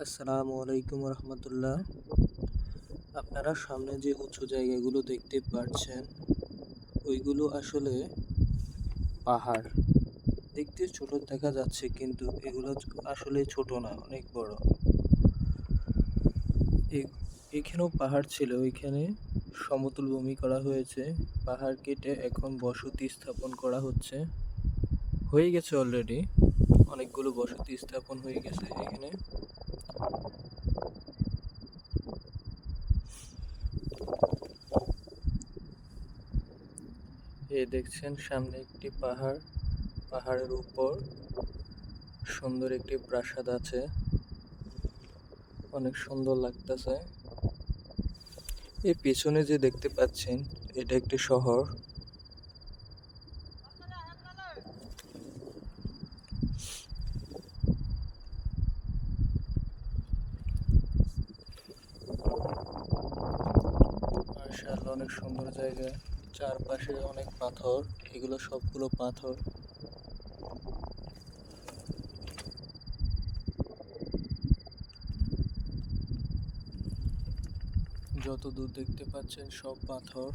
আসসালামু আলাইকুম রহমতুল্লাহ। আপনারা সামনে যে উঁচু জায়গাগুলো দেখতে পাচ্ছেন ওইগুলো আসলে পাহাড়। দেখতে ছোট দেখা যাচ্ছে কিন্তু এগুলো আসলে ছোট না, অনেক বড়। এখানেও পাহাড় ছিল, ওইখানে সমতল ভূমি করা হয়েছে। পাহাড় কেটে এখন বসতি স্থাপন করা হচ্ছে, হয়ে গেছে অলরেডি। অনেকগুলো বসতি স্থাপন হয়ে গেছে এখানে। এই দেখছেন সামনে একটি পাহাড়, পাহাড়ের উপর সুন্দর একটি প্রাসাদ আছে, অনেক সুন্দর লাগতেছে। এই পেছনে যে দেখতে পাচ্ছেন এটা একটি শহর। মাশাআল্লাহ, অনেক সুন্দর জায়গা। চারপাশে অনেক পাথর, এগুলো সবগুলো পাথর। যত দূর দেখতে পাচ্ছেন সব পাথর।